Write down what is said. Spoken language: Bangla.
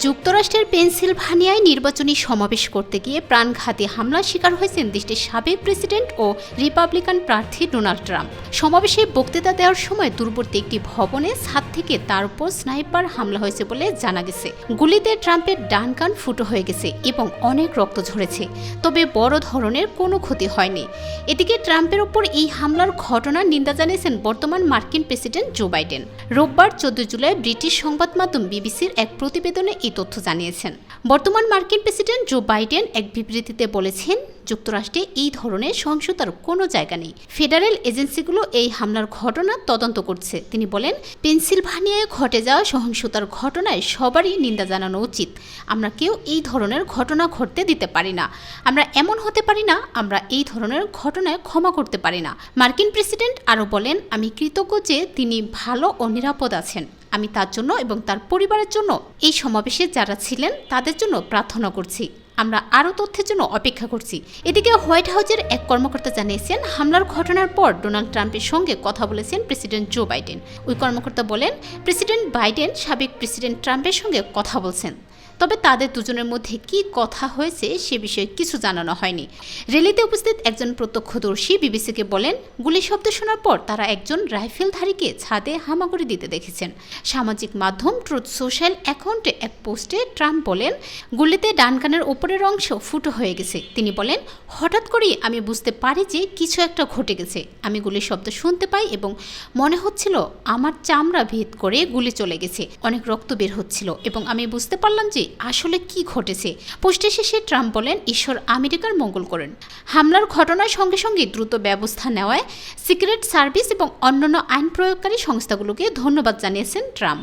যুক্তরাষ্ট্রের পেনসিলভানিয়ায় নির্বাচনী সমাবেশ করতে গিয়ে প্রাণঘাতী হামলার শিকার হয়েছেন দেশটির সাবেক প্রেসিডেন্ট ও রিপাবলিকান প্রার্থী ডোনাল্ড ট্রাম্প। সমাবেশে বক্তৃতা দেওয়ার সময় দূরবর্তী একটি ভবনে ছাদ থেকে তার উপর স্নাইপার হামলা হয়েছে বলে জানা গেছে। গুলিতে ট্রাম্পের ডান কান ফুটো হয়ে গেছে এবং অনেক রক্ত ঝরেছে, তবে বড় ধরনের কোনো ক্ষতি হয়নি। এদিকে ট্রাম্পের ওপর এই হামলার ঘটনার নিন্দা জানিয়েছেন বর্তমান মার্কিন প্রেসিডেন্ট জো বাইডেন। রোববার 14 জুলাই ব্রিটিশ সংবাদ মাধ্যম বিবিসির এক প্রতিবেদনে এই তথ্য জানিয়েছেন। বর্তমান মার্কিন প্রেসিডেন্ট জো বাইডেন এক বিবৃতিতে বলেছেন, যুক্তরাষ্ট্রে এই ধরনের সহিংসতার কোনো জায়গা নেই। ফেডারেল এজেন্সিগুলো এই হামলার ঘটনা তদন্ত করছে। তিনি বলেন, পেনসিলভানিয়ায় ঘটে যাওয়া সহিংসতার ঘটনায় সবারই নিন্দা জানানো উচিত। আমরা কেউ এই ধরনের ঘটনা ঘটতে দিতে পারি না। আমরা এমন হতে পারি না, আমরা এই ধরনের ঘটনায় ক্ষমা করতে পারি না। মার্কিন প্রেসিডেন্ট আরও বলেন, আমি কৃতজ্ঞ যে তিনি ভালো ও নিরাপদ আছেন। আমি তার জন্য এবং তার পরিবারের জন্য, এই সমাবেশে যারা ছিলেন তাদের জন্য প্রার্থনা করছি। আমরা আরও তথ্যের জন্য অপেক্ষা করছি। এদিকে হোয়াইট হাউসের এক কর্মকর্তা জানিয়েছেন, হামলার ঘটনার পর ডোনাল্ড ট্রাম্পের সঙ্গে কথা বলেছেন প্রেসিডেন্ট জো বাইডেন। ওই কর্মকর্তা বলেন, প্রেসিডেন্ট বাইডেন সাবেক প্রেসিডেন্ট ট্রাম্পের সঙ্গে কথা বলছেন, তবে তাদের দুজনের মধ্যে কি কথা হয়েছে সে বিষয়ে কিছু জানানো হয়নি। র্যালিতে উপস্থিত একজন প্রত্যক্ষদর্শী বিবিসিকে বলেন, গুলি শব্দ শোনার পর তারা একজন রাইফেলধারীকে ছাদে হামাগুড়ি দিতে দেখেছেন। সামাজিক মাধ্যম ট্রুথ সোশ্যাল অ্যাকাউন্টে এক পোস্টে ট্রাম্প বলেন, গুলিতে ডান কানের ওপরের অংশ ফুটো হয়ে গেছে। তিনি বলেন, হঠাৎ করেই আমি বুঝতে পারি যে কিছু একটা ঘটে গেছে। আমি গুলির শব্দ শুনতে পাই এবং মনে হচ্ছিল আমার চামড়া ভেদ করে গুলি চলে গেছে। অনেক রক্ত বের হচ্ছিল এবং আমি বুঝতে পারলাম যে আসলে কি ঘটেছে। পোস্টে শেষে ট্রাম্প বলেন, ঈশ্বর আমেরিকার মঙ্গল করেন। হামলার ঘটনার সঙ্গে সঙ্গে দ্রুত ব্যবস্থা নেওয়ায় সিক্রেট সার্ভিস এবং অন্যান্য আইন প্রয়োগকারী সংস্থাগুলোকে ধন্যবাদ জানিয়েছেন ট্রাম্প।